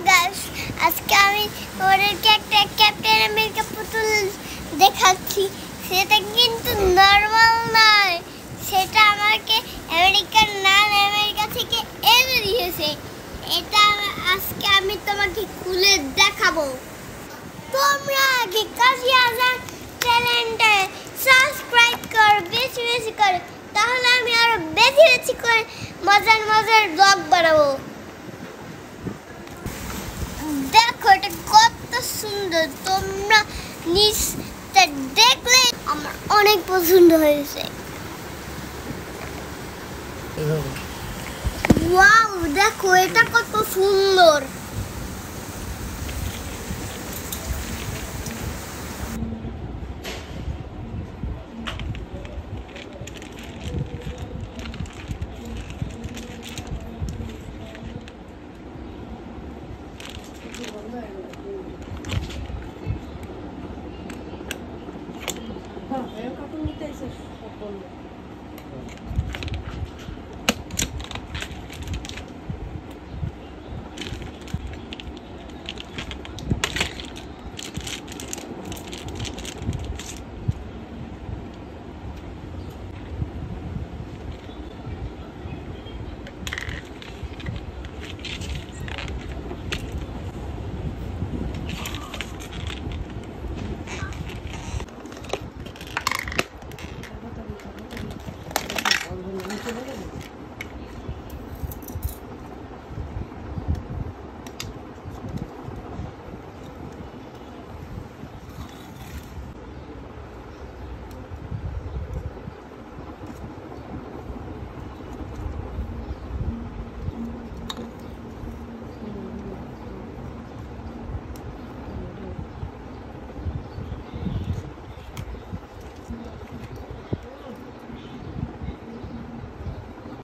Guys, আজকে আমি ওদেরকে একটা ক্যাপ্টেন আমেরিকা পুতুল দেখাচ্ছি। সেটা কিন্তু নরমাল নয়, সেটা আমাকে আমেরিকার নান আমেরিকা থেকে এনে দিয়েছে। এটা আজকে আমি তোমাকে খুলে দেখাবো। তোমরা আগে কাজী আজান চ্যানেলটা সাবস্ক্রাইব করো, বেশি বেশি করে, তাহলে আমি আরো বেশি বেশি করে মজার মজার ব্লগ বানাবো। দেখো এটা কত সুন্দর, তোমরা নিচটা দেখলে আমার অনেক পছন্দ হয়েছে। ওয়াও, দেখো এটা কত সুন্দর। Eu capo me ter esse